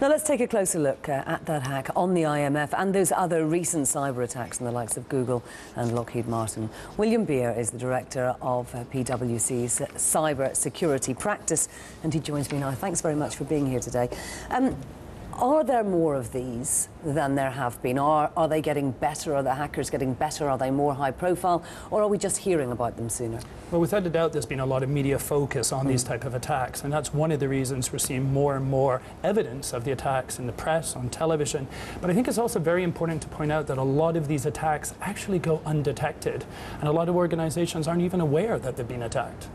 Now let's take a closer look at that hack on the IMF and those other recent cyber attacks on the likes of Google and Lockheed Martin. William Beer is the director of PwC's cyber security practice, and he joins me now. Thanks very much for being here today. Are there more of these than there have been? Are they getting better? Are the hackers getting better? Are they more high profile? Or are we just hearing about them sooner? Well, without a doubt, there's been a lot of media focus on these type of attacks, and that's one of the reasons we're seeing more and more evidence of the attacks in the press, on television. But I think it's also very important to point out that a lot of these attacks actually go undetected, and a lot of organizations aren't even aware that they've been attacked.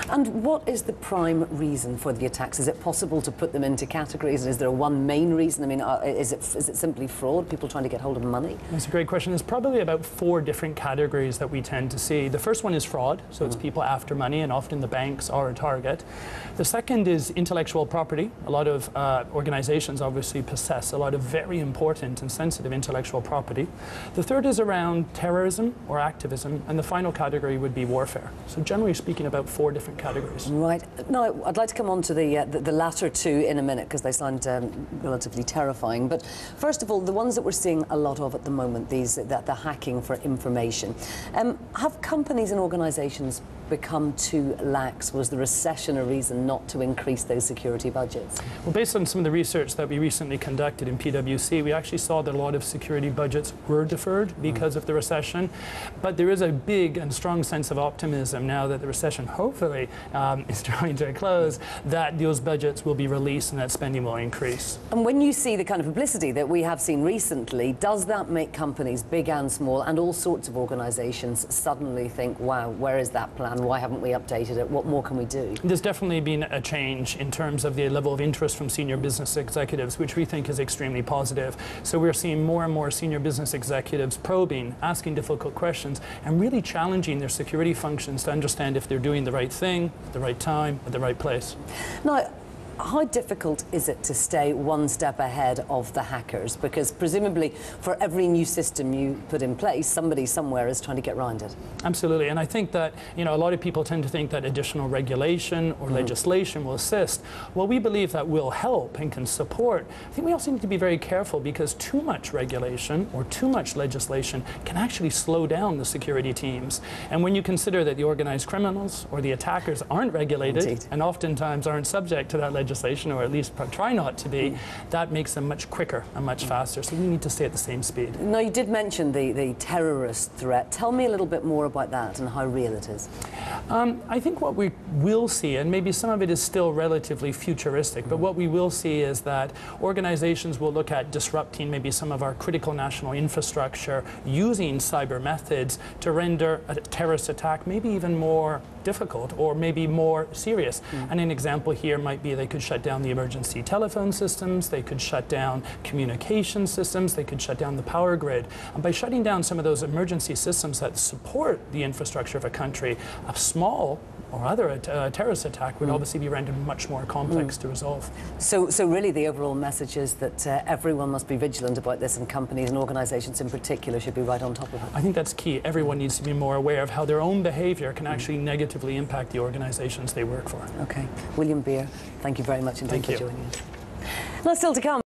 And what is the prime reason for the attacks? Is it possible to put them into categories? Is there one main reason? I mean, is it simply fraud, people trying to get hold of money? That's a great question. There's probably about 4 different categories that we tend to see. The first one is fraud, so it's people after money, and often the banks are a target. The second is intellectual property. A lot of organizations obviously possess a lot of very important and sensitive intellectual property. The third is around terrorism or activism, and the final category would be warfare. So generally speaking, about 4 different categories. Right. Now, I'd like to come on to the latter two in a minute, because they sound relatively terrifying. But first of all, the ones that we're seeing a lot of at the moment, the hacking for information. Have companies and organisations become too lax? Was the recession a reason not to increase those security budgets? Well, based on some of the research that we recently conducted in PwC, we actually saw that a lot of security budgets were deferred because of the recession. But there is a big and strong sense of optimism now that the recession hopefully is trying to close, that those budgets will be released and that spending will increase. And when you see the kind of publicity that we have seen recently, does that make companies, big and small, and all sorts of organisations suddenly think, wow, where is that plan? Why haven't we updated it? What more can we do? There's definitely been a change in terms of the level of interest from senior business executives, which we think is extremely positive. So we're seeing more and more senior business executives probing, asking difficult questions, and really challenging their security functions to understand if they're doing the right thing, at the right time, at the right place. Now, how difficult is it to stay one step ahead of the hackers? Because presumably for every new system you put in place, somebody somewhere is trying to get around it. Absolutely, and I think that, you know, a lot of people tend to think that additional regulation or legislation will assist. Well, we believe that will help and can support. I think we also need to be very careful, because too much regulation or too much legislation can actually slow down the security teams. And when you consider that the organized criminals or the attackers aren't regulated and oftentimes aren't subject to that legislation, or at least try not to be, that makes them much quicker and much faster. So we need to stay at the same speed. Now, you did mention the terrorist threat. Tell me a little bit more about that and how real it is. I think what we will see, and maybe some of it is still relatively futuristic, but what we will see is that organizations will look at disrupting maybe some of our critical national infrastructure using cyber methods to render a terrorist attack maybe even more difficult or maybe more serious. And an example here might be they could shut down the emergency telephone systems, they could shut down communication systems, they could shut down the power grid. And by shutting down some of those emergency systems that support the infrastructure of a country, a small or other terrorist attack would obviously be rendered much more complex to resolve. So really the overall message is that everyone must be vigilant about this, and companies and organisations in particular should be right on top of it. I think that's key. Everyone needs to be more aware of how their own behaviour can actually negatively impact the organisations they work for. Okay. William Beer, thank you very much indeed for joining us. Now, still to come.